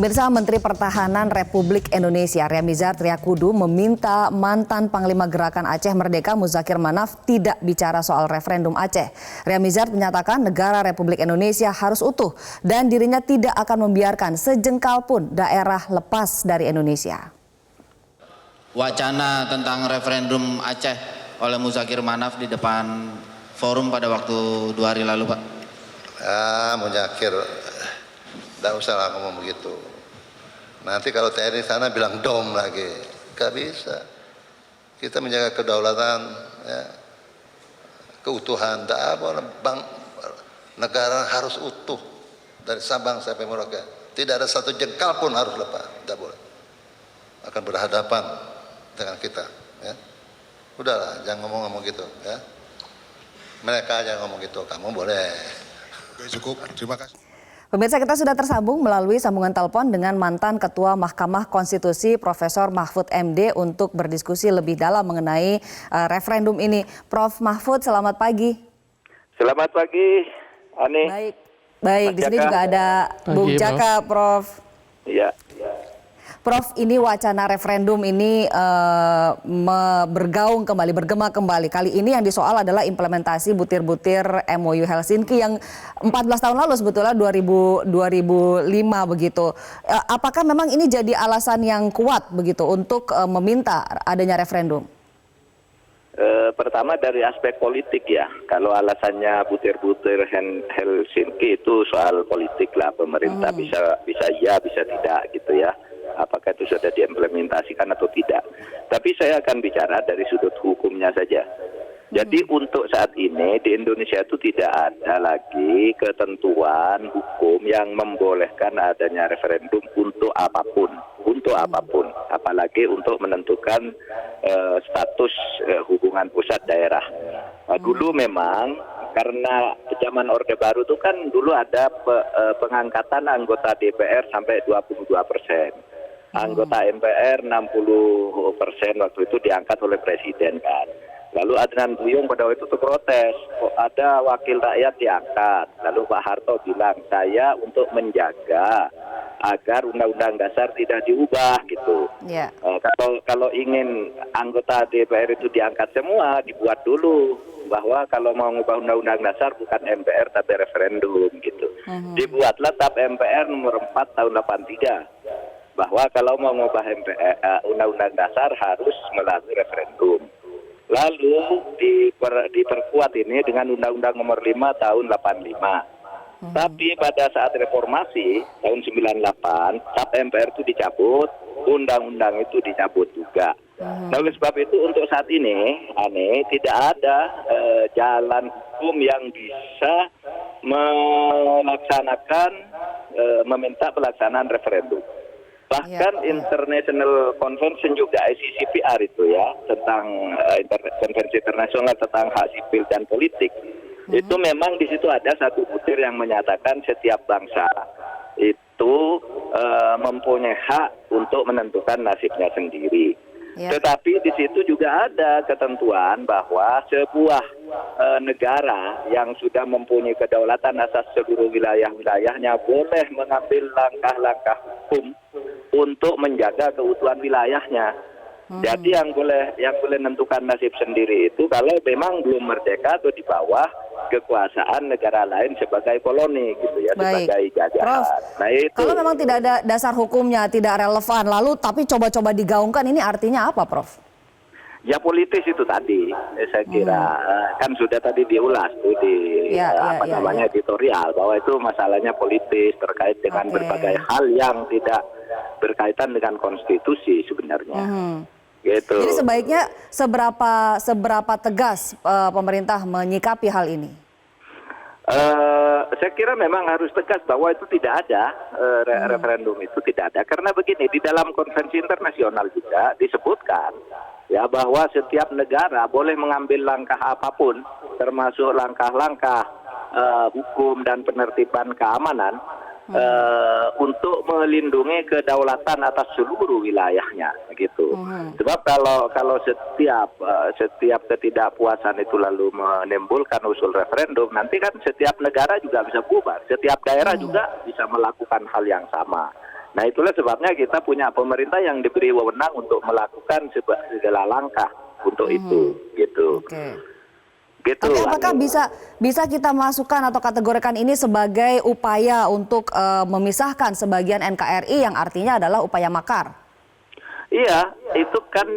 Pemirsa, Menteri Pertahanan Republik Indonesia Ria Mizar Triakudu meminta mantan Panglima Gerakan Aceh Merdeka Muzakir Manaf tidak bicara soal referendum Aceh. Ria Mizar menyatakan negara Republik Indonesia harus utuh dan dirinya tidak akan membiarkan sejengkal pun daerah lepas dari Indonesia. Wacana tentang referendum Aceh oleh Muzakir Manaf di depan forum pada waktu 2 hari lalu, Pak. Muzakir, tidak usah lah ngomong begitu. Nanti kalau TNI sana bilang dom lagi, gak bisa. Kita menjaga kedaulatan, ya, keutuhan. Negara harus utuh dari Sabang sampai Merauke. Tidak ada satu jengkal pun harus lepas, tidak boleh. Akan berhadapan dengan kita. Ya. Udahlah, jangan ngomong-ngomong gitu. Ya. Mereka aja ngomong gitu, kamu boleh. Oke, cukup. Terima kasih. Pemirsa, kita sudah tersambung melalui sambungan telepon dengan mantan Ketua Mahkamah Konstitusi Profesor Mahfud MD untuk berdiskusi lebih dalam mengenai referendum ini. Prof. Mahfud, selamat pagi. Selamat pagi, Ani. Baik. Di sini juga ada Bung Jaka, Prof. Iya. Prof, ini wacana referendum ini bergaung kembali, bergema kembali. Kali ini yang disoal adalah implementasi butir-butir MOU Helsinki yang 14 tahun lalu sebetulnya 2005 begitu. Apakah memang ini jadi alasan yang kuat begitu untuk meminta adanya referendum? Pertama dari aspek politik ya. Kalau alasannya butir-butir Helsinki itu soal politik lah. Pemerintah bisa iya, bisa tidak gitu ya. Apakah itu sudah diimplementasikan atau tidak. Tapi saya akan bicara dari sudut hukumnya saja. Jadi untuk saat ini di Indonesia itu tidak ada lagi ketentuan hukum yang membolehkan adanya referendum untuk apapun. Untuk apapun. Apalagi untuk menentukan status hubungan pusat daerah. Dulu memang karena zaman Orde Baru itu kan dulu ada pengangkatan anggota DPR sampai 22%. Anggota MPR 60% waktu itu diangkat oleh Presiden kan. Lalu Adnan Buyung pada waktu itu protes, kok ada wakil rakyat diangkat. Lalu Pak Harto bilang, saya untuk menjaga agar Undang-Undang Dasar tidak diubah gitu. Yeah. Kalau ingin anggota DPR itu diangkat semua, dibuat dulu bahwa kalau mau mengubah Undang-Undang Dasar bukan MPR tapi referendum gitu. Dibuatlah TAP MPR nomor 4 tahun 83. Bahwa kalau mau mengubah Undang-Undang Dasar harus melalui referendum. Lalu diperkuat ini dengan Undang-Undang nomor 5 tahun 85. Tapi pada saat reformasi tahun 98, TAP MPR itu dicabut, undang-undang itu dicabut juga. Nah, oleh sebab itu untuk saat ini, tidak ada jalan hukum yang bisa meminta pelaksanaan referendum. Bahkan International Convention juga ICCPR itu ya tentang konvensi internasional tentang hak sipil dan politik itu memang di situ ada satu butir yang menyatakan setiap bangsa itu mempunyai hak untuk menentukan nasibnya sendiri. Tetapi di situ juga ada ketentuan bahwa sebuah negara yang sudah mempunyai kedaulatan atas seluruh wilayah-wilayahnya boleh mengambil langkah-langkah hukum untuk menjaga keutuhan wilayahnya. Jadi yang boleh menentukan nasib sendiri itu kalau memang belum merdeka atau di bawah kekuasaan negara lain sebagai koloni gitu ya, sebagai jajahan. Prof, nah itu. Kalau memang tidak ada dasar hukumnya, tidak relevan, lalu tapi coba-coba digaungkan, ini artinya apa, Prof? Ya politis itu tadi, saya kira kan sudah tadi diulas tuh di editorial bahwa itu masalahnya politis terkait dengan berbagai hal yang tidak berkaitan dengan konstitusi sebenarnya. Gitu. Jadi sebaiknya seberapa tegas pemerintah menyikapi hal ini? Saya kira memang harus tegas bahwa itu tidak ada referendum itu tidak ada karena begini di dalam konvensi internasional juga disebutkan ya bahwa setiap negara boleh mengambil langkah apapun termasuk langkah-langkah hukum dan penertiban keamanan untuk melindungi kedaulatan atas seluruh wilayahnya gitu. Sebab kalau setiap ketidakpuasan itu lalu menimbulkan usul referendum, nanti kan setiap negara juga bisa bubar, setiap daerah juga bisa melakukan hal yang sama. Nah itulah sebabnya kita punya pemerintah yang diberi wewenang untuk melakukan segala langkah untuk itu, gitu. Oke. Gitu. Tapi apakah bisa kita masukkan atau kategorikan ini sebagai upaya untuk memisahkan sebagian NKRI yang artinya adalah upaya makar? Iya, itu kan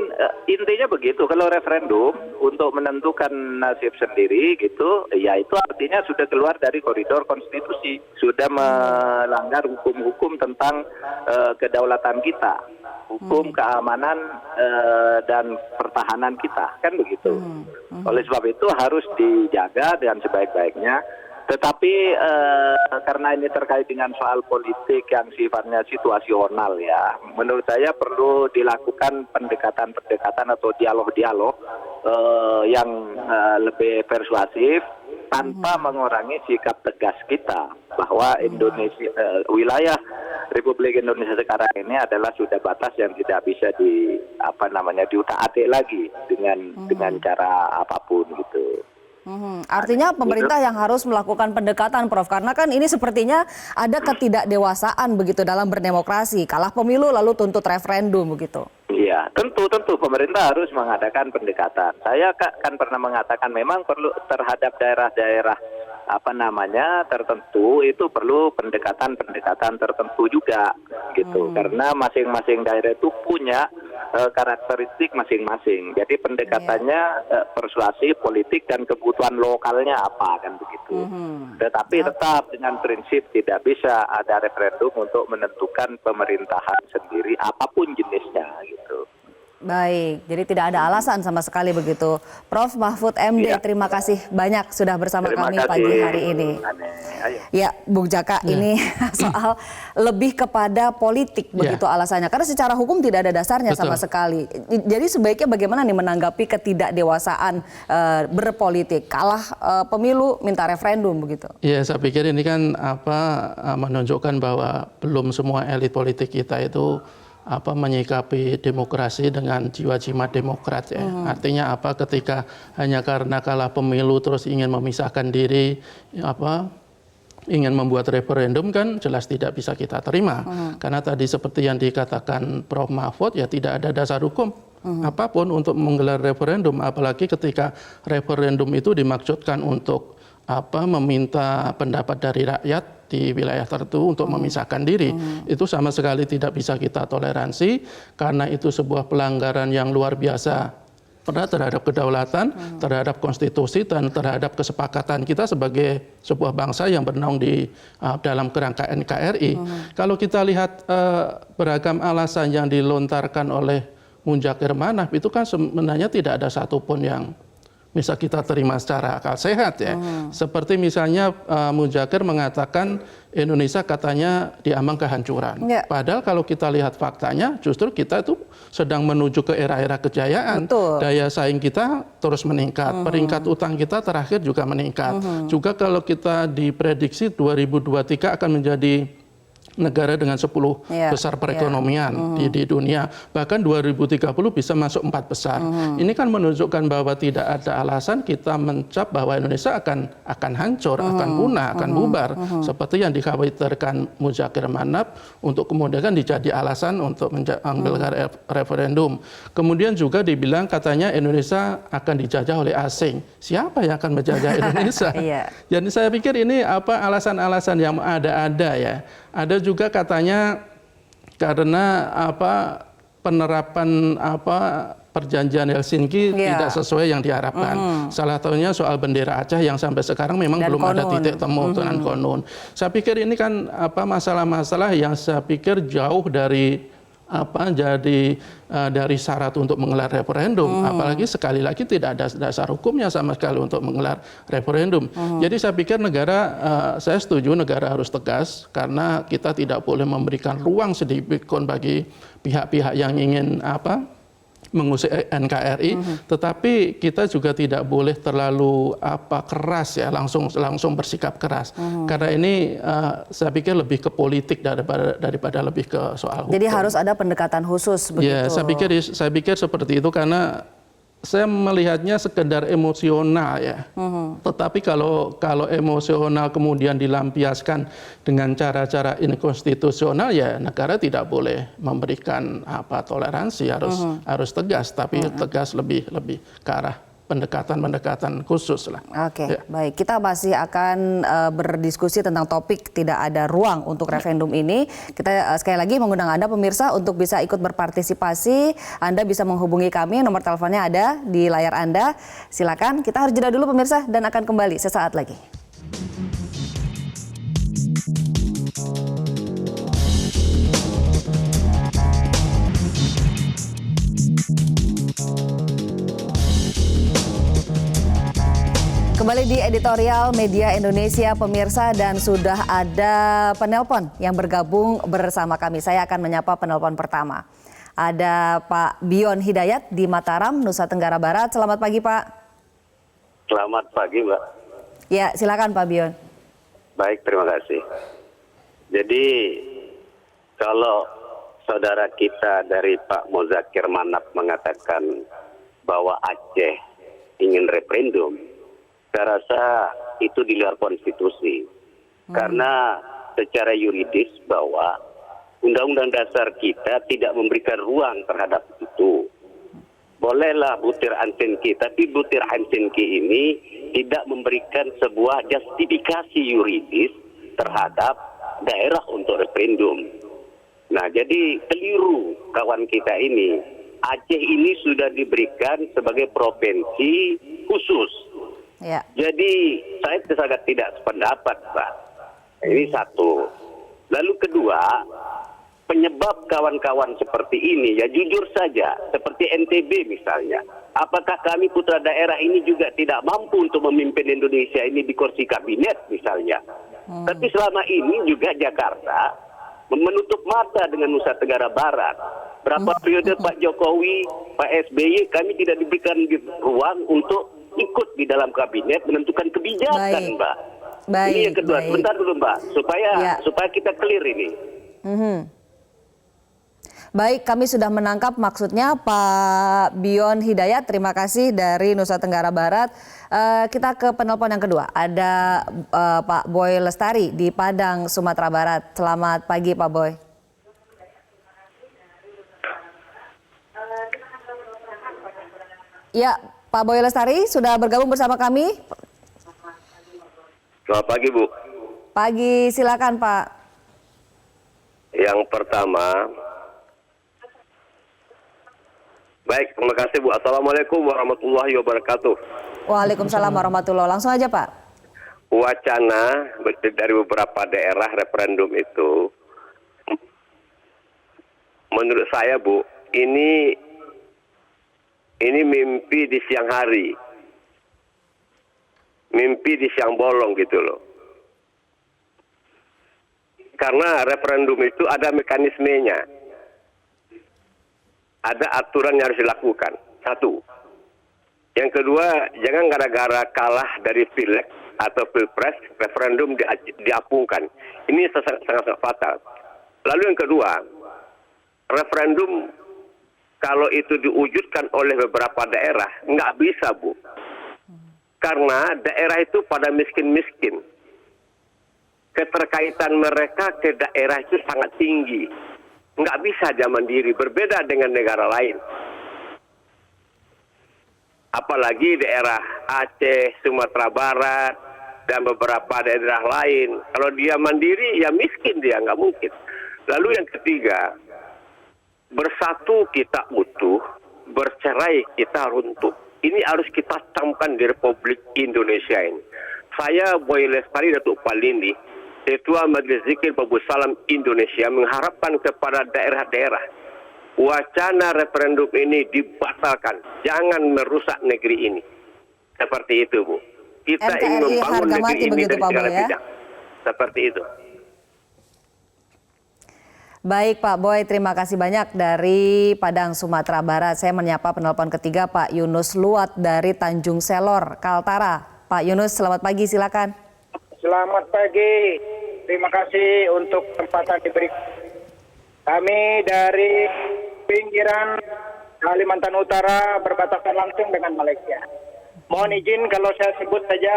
intinya begitu. Kalau referendum untuk menentukan nasib sendiri gitu, ya itu artinya sudah keluar dari koridor konstitusi, sudah melanggar hukum-hukum tentang kedaulatan kita, hukum keamanan dan pertahanan kita, kan begitu. Oleh sebab itu harus dijaga dengan sebaik-baiknya. Tetapi karena ini terkait dengan soal politik yang sifatnya situasional ya, menurut saya perlu dilakukan pendekatan-pendekatan atau dialog-dialog yang lebih persuasif tanpa mengurangi sikap tegas kita bahwa Indonesia wilayah Republik Indonesia sekarang ini adalah sudah batas yang tidak bisa diutak-atik lagi dengan cara apapun gitu. Artinya pemerintah yang harus melakukan pendekatan, Prof. Karena kan ini sepertinya ada ketidakdewasaan begitu dalam berdemokrasi. Kalah pemilu lalu tuntut referendum begitu. Iya, tentu pemerintah harus mengadakan pendekatan. Saya kan pernah mengatakan memang perlu terhadap daerah-daerah tertentu itu perlu pendekatan tertentu juga gitu. Karena masing-masing daerah itu punya karakteristik masing-masing. Jadi pendekatannya persuasi politik dan kebutuhan lokalnya apa kan begitu. Tetapi tetap dengan prinsip tidak bisa ada referendum untuk menentukan pemerintahan sendiri apapun jenisnya gitu. Baik, jadi tidak ada alasan sama sekali begitu. Prof. Mahfud MD, terima kasih banyak sudah bersama kami pagi hari ini. Ya, Bung Jaka, ini soal lebih kepada politik begitu alasannya. Karena secara hukum tidak ada dasarnya sama sekali. Jadi sebaiknya bagaimana nih menanggapi ketidakdewasaan berpolitik? Kalah pemilu minta referendum begitu. Ya, saya pikir ini kan menunjukkan bahwa belum semua elit politik kita itu menyikapi demokrasi dengan jiwa-jiwa demokrat ya. Artinya ketika hanya karena kalah pemilu terus ingin memisahkan diri, ingin membuat referendum kan jelas tidak bisa kita terima. Karena tadi seperti yang dikatakan Prof. Mahfud ya tidak ada dasar hukum apapun untuk menggelar referendum, apalagi ketika referendum itu dimaksudkan untuk meminta pendapat dari rakyat di wilayah tertentu untuk memisahkan diri. Itu sama sekali tidak bisa kita toleransi karena itu sebuah pelanggaran yang luar biasa terhadap kedaulatan, terhadap konstitusi dan terhadap kesepakatan kita sebagai sebuah bangsa yang bernaung di dalam kerangka NKRI. Kalau kita lihat beragam alasan yang dilontarkan oleh Muzakir Manaf itu kan sebenarnya tidak ada satupun yang bisa kita terima secara akal sehat ya. Seperti misalnya Muzakir mengatakan Indonesia katanya diambang kehancuran. Padahal kalau kita lihat faktanya justru kita itu sedang menuju ke era-era kejayaan. Daya saing kita terus meningkat. Peringkat utang kita terakhir juga meningkat. Juga kalau kita diprediksi 2023 akan menjadi negara dengan 10 besar perekonomian di dunia. Bahkan 2030 bisa masuk 4 besar. Ini kan menunjukkan bahwa tidak ada alasan kita mencap bahwa Indonesia akan hancur, akan punah, akan bubar. Seperti yang dikhawatirkan Muzakir Manaf untuk kemudian kan dijadi alasan untuk menggelar referendum. Kemudian juga dibilang katanya Indonesia akan dijajah oleh asing. Siapa yang akan menjajah Indonesia? Jadi saya pikir ini alasan-alasan yang ada-ada ya. Ada juga katanya karena penerapan perjanjian Helsinki tidak sesuai yang diharapkan. Salah satunya soal bendera Aceh yang sampai sekarang memang belum ada titik temu dengan konon. Saya pikir ini kan masalah-masalah yang saya pikir jauh dari dari syarat untuk menggelar referendum, apalagi sekali lagi tidak ada dasar hukumnya sama sekali untuk menggelar referendum. Jadi saya pikir saya setuju negara harus tegas karena kita tidak boleh memberikan ruang sedikit pun bagi pihak-pihak yang ingin mengusik NKRI, tetapi kita juga tidak boleh terlalu keras ya, langsung bersikap keras. Karena ini saya pikir lebih ke politik daripada lebih ke soal hukum. Jadi harus ada pendekatan khusus begitu. Ya, saya pikir seperti itu karena saya melihatnya sekedar emosional ya. Tetapi kalau emosional kemudian dilampiaskan dengan cara-cara inkonstitusional, ya negara tidak boleh memberikan toleransi, harus tegas, tapi tegas lebih ke arah pendekatan khusus lah. Oke, Ya. baik. Kita masih akan berdiskusi tentang topik tidak ada ruang untuk referendum ini. Kita sekali lagi mengundang Anda pemirsa untuk bisa ikut berpartisipasi. Anda bisa menghubungi kami, nomor teleponnya ada di layar Anda. Silakan. Kita harus jeda dulu pemirsa dan akan kembali sesaat lagi. Kembali di editorial Media Indonesia pemirsa, dan sudah ada penelpon yang bergabung bersama kami. Saya akan menyapa penelpon pertama. Ada Pak Bion Hidayat di Mataram, Nusa Tenggara Barat. Selamat pagi Pak. Selamat pagi, Mbak. Ya, silakan Pak Bion. Baik, terima kasih. Jadi kalau saudara kita dari Pak Muzakir Manaf mengatakan bahwa Aceh ingin referendum, saya rasa itu di luar konstitusi. Karena secara yuridis bahwa Undang-Undang Dasar kita tidak memberikan ruang terhadap itu. Bolehlah butir ansenki, tapi butir ansenki ini tidak memberikan sebuah justifikasi yuridis terhadap daerah untuk referendum. Nah, jadi keliru kawan kita ini. Aceh ini sudah diberikan sebagai provinsi khusus. Ya. Jadi saya sangat tidak sependapat, Pak. Ini satu. Lalu kedua, penyebab kawan-kawan seperti ini, ya jujur saja, seperti NTB misalnya. Apakah kami putra daerah ini juga tidak mampu untuk memimpin Indonesia ini di kursi kabinet misalnya? Tapi selama ini juga Jakarta menutup mata dengan Nusa Tenggara Barat. Berapa periode Pak Jokowi, Pak SBY, kami tidak diberikan ruang untuk ikut di dalam kabinet menentukan kebijakan, Baik. Mbak. Baik, Ini yang kedua. baik. Sebentar dulu, Mbak, Ya. supaya kita clear ini. Baik, kami sudah menangkap maksudnya Pak Bion Hidayat. Terima kasih dari Nusa Tenggara Barat. Kita ke penelpon yang kedua. Ada Pak Boy Lestari di Padang, Sumatera Barat. Selamat pagi Pak Boy. Ya, Pak Boy Lestari sudah bergabung bersama kami. Selamat pagi, Bu. Pagi, silakan Pak. Yang pertama, baik, terima kasih, Bu. Assalamualaikum warahmatullahi wabarakatuh. Waalaikumsalam warahmatullahi. Langsung aja Pak. Wacana dari beberapa daerah referendum itu, menurut saya, Bu, ini mimpi di siang hari, mimpi di siang bolong gitu loh. Karena referendum itu ada mekanismenya, ada aturan yang harus dilakukan. Satu. Yang kedua, jangan gara-gara kalah dari pileg atau pilpres, referendum diapungkan. Ini sangat fatal. Lalu yang kedua, referendum kalau itu diwujudkan oleh beberapa daerah, nggak bisa, Bu. Karena daerah itu pada miskin-miskin. Keterkaitan mereka ke daerah itu sangat tinggi. Nggak bisa dia mandiri, berbeda dengan negara lain. Apalagi daerah Aceh, Sumatera Barat, dan beberapa daerah lain. Kalau dia mandiri, ya miskin dia, nggak mungkin. Lalu yang ketiga, bersatu kita utuh, bercerai kita runtuh. Ini harus kita camkan di Republik Indonesia ini. Saya, Boy Lestari Datuk Palindi, Ketua Majelis Zikir Babu Salam Indonesia, mengharapkan kepada daerah-daerah, wacana referendum ini dibatalkan. Jangan merusak negeri ini. Seperti itu, Bu. Kita ingin NKRI membangun harga negeri mati ini begitu, dari Pak segala Boy, ya? bidang. Seperti itu. Baik Pak Boy, terima kasih banyak dari Padang, Sumatera Barat. Saya menyapa penelpon ketiga Pak Yunus Luat dari Tanjung Selor, Kaltara. Pak Yunus, selamat pagi, silakan. Selamat pagi. Terima kasih untuk kesempatan diberi. Kami dari pinggiran Kalimantan Utara berbatasan langsung dengan Malaysia. Mohon izin kalau saya sebut saja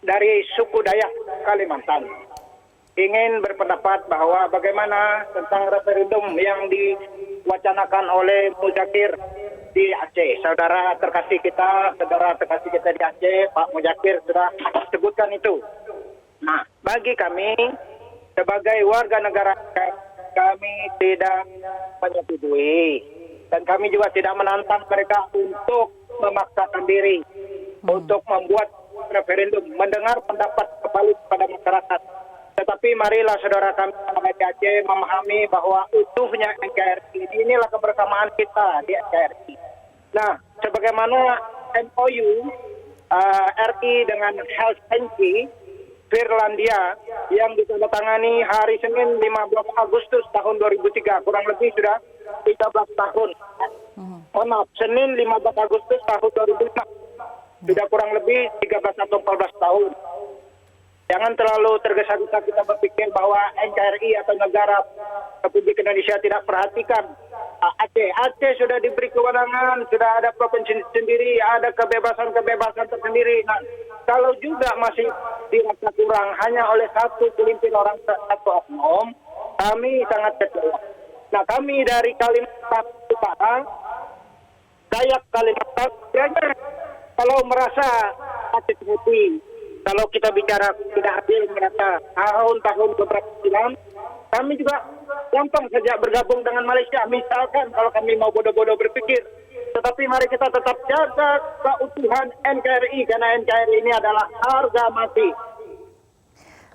dari suku Dayak Kalimantan. Ingin berpendapat bahwa bagaimana tentang referendum yang diwacanakan oleh Muzakir di Aceh. Saudara terkasih kita di Aceh, Pak Muzakir sudah sebutkan itu. Nah, bagi kami sebagai warga negara, kami tidak menyetujui dan kami juga tidak menantang mereka untuk memaksakan diri untuk membuat referendum, mendengar pendapat kembali kepada masyarakat. Tetapi marilah saudara kami di Aceh memahami bahwa utuhnya NKRI, inilah kebersamaan kita di NKRI. Nah, sebagaimana MOU RI dengan Helsinki, Finlandia yang ditandatangani hari Senin 15 Agustus tahun 2003, kurang lebih sudah 13 tahun. Maaf, Senin 15 Agustus tahun 2005, sudah kurang lebih 13 atau 14 tahun. Jangan terlalu tergesa-gesa kita berpikir bahwa NKRI atau negara Republik Indonesia tidak perhatikan Aceh. Aceh sudah diberi kewenangan, sudah ada provinsi sendiri, ada kebebasan-kebebasan tersendiri. Nah, kalau juga masih dirasa kurang hanya oleh satu pemimpin orang atau oknum, kami sangat kecewa. Nah, kami dari Kalimantan Utara, Dayak Kalimantan, kalau merasa Aceh putih, kalau kita bicara tidak adil merata tahun-tahun beberapa bulan, kami juga gampang saja bergabung dengan Malaysia. Misalkan kalau kami mau bodoh-bodoh berpikir. Tetapi mari kita tetap jaga keutuhan NKRI, karena NKRI ini adalah harga mati.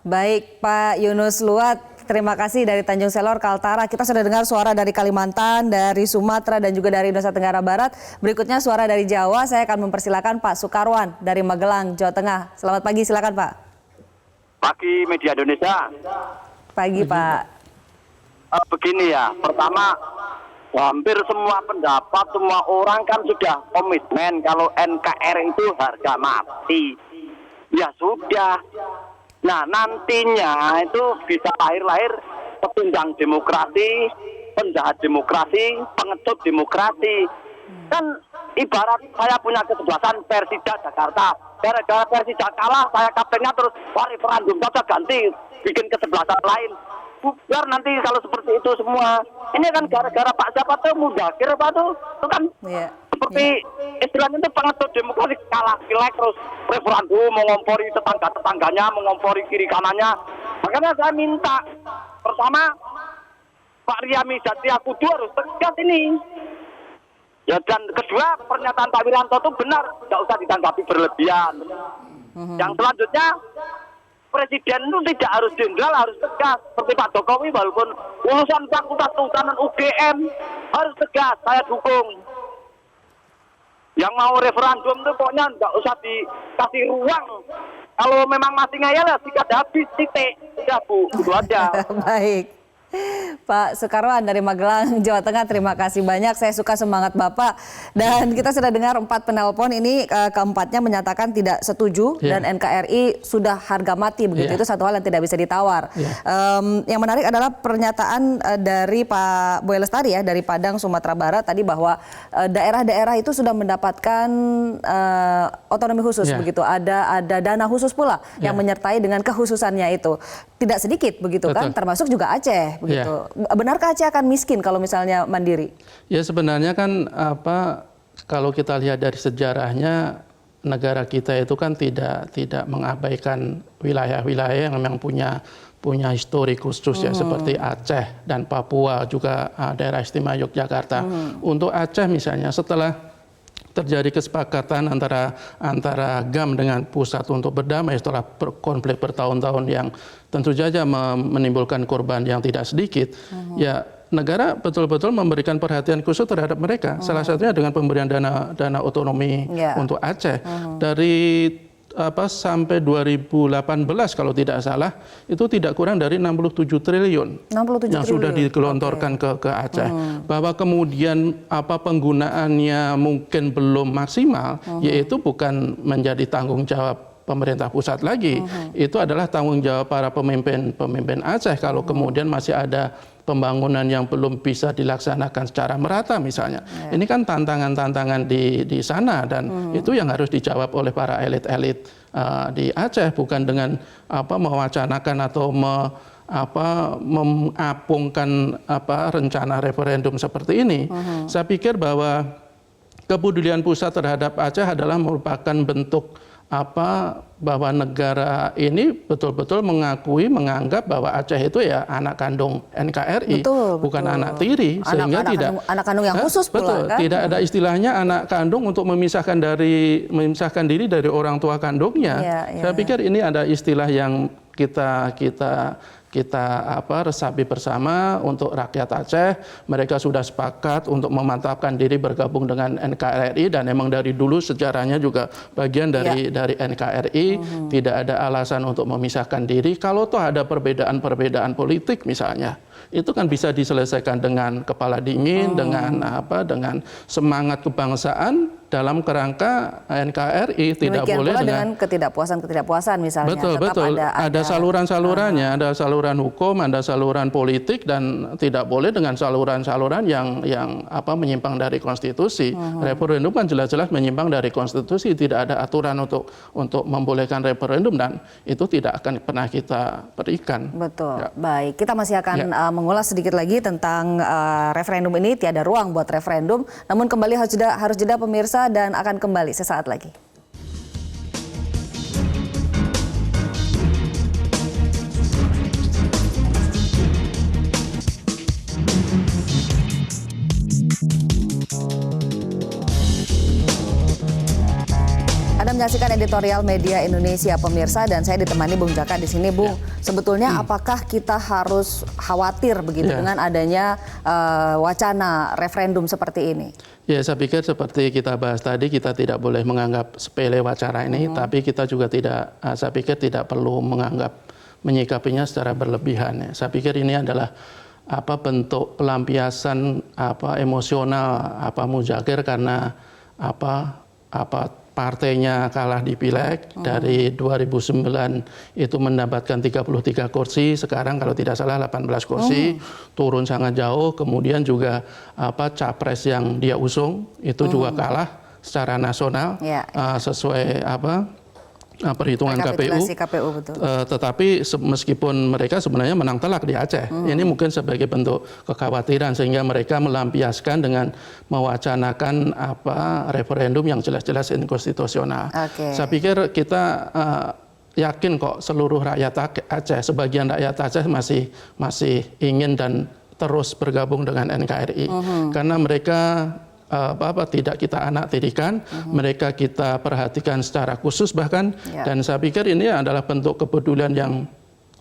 Baik, Pak Yunus Luat, terima kasih dari Tanjung Selor, Kaltara. Kita sudah dengar suara dari Kalimantan, dari Sumatera, dan juga dari Nusa Tenggara Barat. Berikutnya suara dari Jawa, saya akan mempersilakan Pak Sukarwan dari Magelang, Jawa Tengah. Selamat pagi, silakan Pak. Pagi media Indonesia. Pagi Pak. Begini ya, pertama hampir semua pendapat, semua orang kan sudah komitmen kalau NKRI itu harga mati. Ya sudah. Nah, nantinya itu bisa lahir-lahir pecundang demokrasi, penjahat demokrasi, pengecut demokrasi. Kan ibarat saya punya kesebelasan Persija Jakarta. Gara-gara Persija kalah, saya kaptennya terus referendum saja ganti, bikin kesebelasan lain. Biar nanti kalau seperti itu semua. Ini kan gara-gara Pak siapa tuh Muzakir Pak tuh. Itu kan seperti istilahnya itu pengecut demokrasi, kalah pilek terus referendum, mengompori tetangga-tetangganya, mengompori kiri kanannya. Makanya saya minta pertama Pak Riamizat Triakudu harus tegas ini. Ya, dan kedua pernyataan Pak Wiranto itu benar, tidak usah ditanggapi berlebihan. Yang selanjutnya Presiden itu tidak harus jenderal, harus tegas. Seperti Pak Jokowi, walaupun lulusan Fakultas Kehutanan UGM harus tegas, saya dukung. Yang mau referendum itu pokoknya nggak usah dikasih ruang. Kalau memang masih ngayal ya sikat habis, titik. Udah Bu, itu aja. Baik. Pak Sukarwan dari Magelang, Jawa Tengah, terima kasih banyak. Saya suka semangat Bapak. Dan kita sudah dengar 4 penelpon ini, keempatnya menyatakan tidak setuju dan NKRI sudah harga mati begitu. Itu satu hal yang tidak bisa ditawar. Yang menarik adalah pernyataan dari Pak Boy Lestari ya, dari Padang, Sumatera Barat tadi, bahwa daerah-daerah itu sudah mendapatkan otonomi khusus begitu. Ada dana khusus pula yang menyertai dengan kekhususannya itu. Tidak sedikit begitu. Betul. Kan, termasuk juga Aceh. Begitu. Benarkah Aceh akan miskin kalau misalnya mandiri? Ya sebenarnya kan kalau kita lihat dari sejarahnya, negara kita itu kan tidak mengabaikan wilayah-wilayah yang memang punya histori khusus ya, seperti Aceh dan Papua, juga daerah istimewa Yogyakarta. Untuk Aceh misalnya, setelah terjadi kesepakatan antara GAM dengan pusat untuk berdamai setelah konflik bertahun-tahun yang tentu saja menimbulkan korban yang tidak sedikit, ya negara betul-betul memberikan perhatian khusus terhadap mereka. Salah satunya dengan pemberian dana otonomi untuk Aceh. Dari sampai 2018 kalau tidak salah, itu tidak kurang dari 67 triliun yang sudah digelontorkan ke Aceh. Bahwa kemudian penggunaannya mungkin belum maksimal, yaitu bukan menjadi tanggung jawab pemerintah pusat lagi. Itu adalah tanggung jawab para pemimpin Aceh kalau kemudian masih ada pembangunan yang belum bisa dilaksanakan secara merata misalnya. Ini kan tantangan-tantangan di sana dan itu yang harus dijawab oleh para elit-elit di Aceh, bukan dengan mewacanakan atau mengapungkan rencana referendum seperti ini. Saya pikir bahwa kepedulian pusat terhadap Aceh adalah merupakan bentuk bahwa negara ini betul-betul menganggap bahwa Aceh itu ya anak kandung NKRI, bukan anak tiri, sehingga anak kandung yang khusus pula, kan? Tidak ada istilahnya anak kandung untuk memisahkan diri dari orang tua kandungnya. Saya pikir ini ada istilah yang kita resapi bersama untuk rakyat Aceh. Mereka sudah sepakat untuk memantapkan diri bergabung dengan NKRI dan emang dari dulu sejarahnya juga bagian dari NKRI. Tidak ada alasan untuk memisahkan diri. Kalau toh ada perbedaan politik misalnya, itu kan bisa diselesaikan dengan kepala dingin, dengan semangat kebangsaan dalam kerangka NKRI. Tidak boleh dengan ketidakpuasan misalnya. Betul. Ada saluran-salurannya, ada saluran hukum, ada saluran politik, dan tidak boleh dengan saluran-saluran yang menyimpang dari konstitusi. Referendum kan jelas-jelas menyimpang dari konstitusi. Tidak ada aturan untuk membolehkan referendum dan itu tidak akan pernah kita berikan. Betul. Ya. Baik, kita masih akan mengulas sedikit lagi tentang referendum ini. Tiada ruang buat referendum. Namun kembali harus jeda pemirsa dan akan kembali sesaat lagi. Anda menyaksikan editorial Media Indonesia pemirsa dan saya ditemani Bung Jaka di sini, Bung. Sebetulnya apakah kita harus khawatir begitu dengan adanya wacana referendum seperti ini? Ya, saya pikir seperti kita bahas tadi, kita tidak boleh menganggap sepele wacana ini, tapi kita juga saya pikir tidak perlu menyikapinya secara berlebihan. Ya. Saya pikir ini adalah bentuk pelampiasan emosional Muzakir karena partainya kalah di Pileg. Dari 2009 itu mendapatkan 33 kursi, sekarang kalau tidak salah 18 kursi, turun sangat jauh. Kemudian juga capres yang dia usung itu juga kalah secara nasional sesuai perhitungan KPU. Betul. Tetapi meskipun mereka sebenarnya menang telak di Aceh, ini mungkin sebagai bentuk kekhawatiran sehingga mereka melampiaskan dengan mewacanakan referendum yang jelas-jelas inkonstitusional. Saya pikir kita yakin kok seluruh rakyat Aceh, sebagian rakyat Aceh masih ingin dan terus bergabung dengan NKRI karena mereka tidak kita anak tirikan, mereka kita perhatikan secara khusus bahkan, dan saya pikir ini adalah bentuk kepedulian yang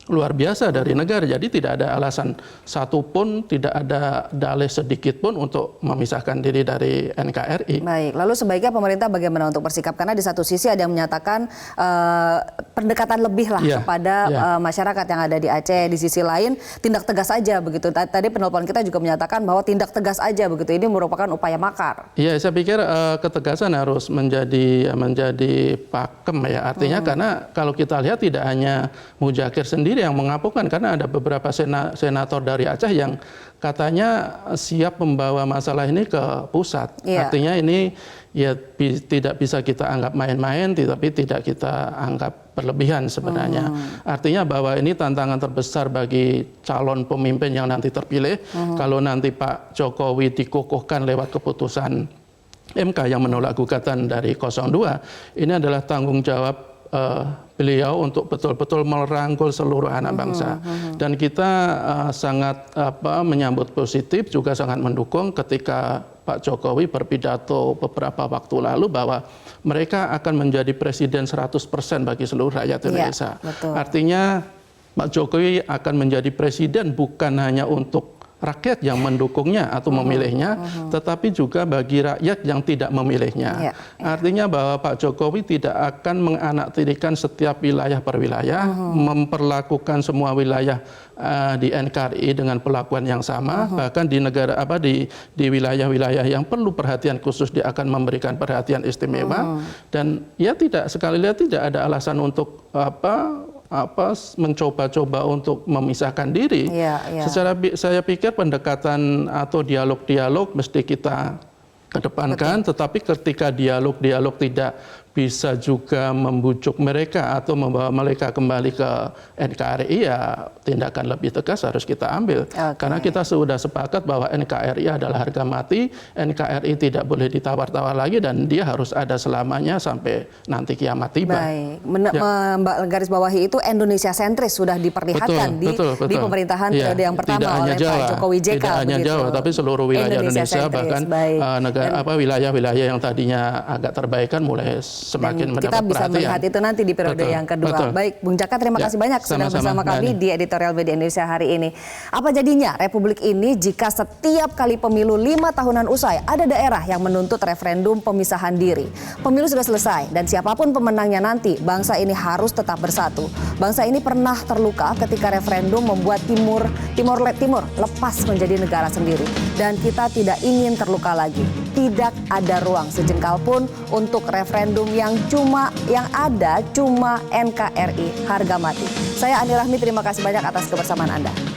luar biasa dari negara. Jadi tidak ada alasan satupun, tidak ada dalih sedikit pun untuk memisahkan diri dari NKRI. Baik, lalu sebaiknya pemerintah bagaimana untuk bersikap? Karena di satu sisi ada yang menyatakan pendekatan lebih lah kepada masyarakat yang ada di Aceh. Di sisi lain tindak tegas saja begitu. Tadi penelpon kita juga menyatakan bahwa tindak tegas aja begitu. Ini merupakan upaya makar. Iya, saya pikir ketegasan harus menjadi pakem ya. Artinya karena kalau kita lihat tidak hanya Muzakir sendiri yang mengapungkan, karena ada beberapa senator dari Aceh yang katanya siap membawa masalah ini ke pusat. Artinya ini ya tidak bisa kita anggap main-main, tapi tidak kita anggap berlebihan sebenarnya. Artinya bahwa ini tantangan terbesar bagi calon pemimpin yang nanti terpilih. Kalau nanti Pak Jokowi dikukuhkan lewat keputusan MK yang menolak gugatan dari 02, ini adalah tanggung jawab beliau untuk betul-betul merangkul seluruh anak bangsa. Dan kita sangat menyambut positif, juga sangat mendukung ketika Pak Jokowi berpidato beberapa waktu lalu bahwa mereka akan menjadi presiden 100% bagi seluruh rakyat Indonesia. Artinya Pak Jokowi akan menjadi presiden bukan hanya untuk rakyat yang mendukungnya atau memilihnya, tetapi juga bagi rakyat yang tidak memilihnya. Artinya bahwa Pak Jokowi tidak akan menganaktirikan setiap wilayah per wilayah, memperlakukan semua wilayah di NKRI dengan perlakuan yang sama, bahkan di negara di wilayah-wilayah yang perlu perhatian khusus dia akan memberikan perhatian istimewa, dan ya sekali lagi tidak ada alasan untuk mencoba-coba untuk memisahkan diri. Saya pikir pendekatan atau dialog-dialog mesti kita kedepankan, tetapi ketika dialog-dialog tidak bisa juga membujuk mereka atau membawa mereka kembali ke NKRI, ya tindakan lebih tegas harus kita ambil. Karena kita sudah sepakat bahwa NKRI adalah harga mati, NKRI tidak boleh ditawar-tawar lagi, dan dia harus ada selamanya sampai nanti kiamat tiba. Baik, garis bawahi itu Indonesia sentris sudah diperlihatkan di pemerintahan periode yang pertama oleh Pak Jokowi JK. Tidak hanya Jawa, tapi seluruh wilayah Indonesia, bahkan wilayah-wilayah yang tadinya agak terbaikan mulai semakin mendapat kita bisa perhatian. Melihat itu nanti di periode yang kedua. Baik, Bung Jaka, terima kasih banyak sudah bersama kami di Editorial Media Indonesia hari ini. Apa jadinya Republik ini jika setiap kali pemilu 5 tahunan usai ada daerah yang menuntut referendum pemisahan diri? Pemilu sudah selesai dan siapapun pemenangnya nanti, bangsa ini harus tetap bersatu. Bangsa ini pernah terluka ketika referendum membuat Timur lepas menjadi negara sendiri, dan kita tidak ingin terluka lagi. Tidak ada ruang sejengkal pun untuk referendum yang ada cuma NKRI harga mati. Saya Ani Rahmi, terima kasih banyak atas kebersamaan Anda.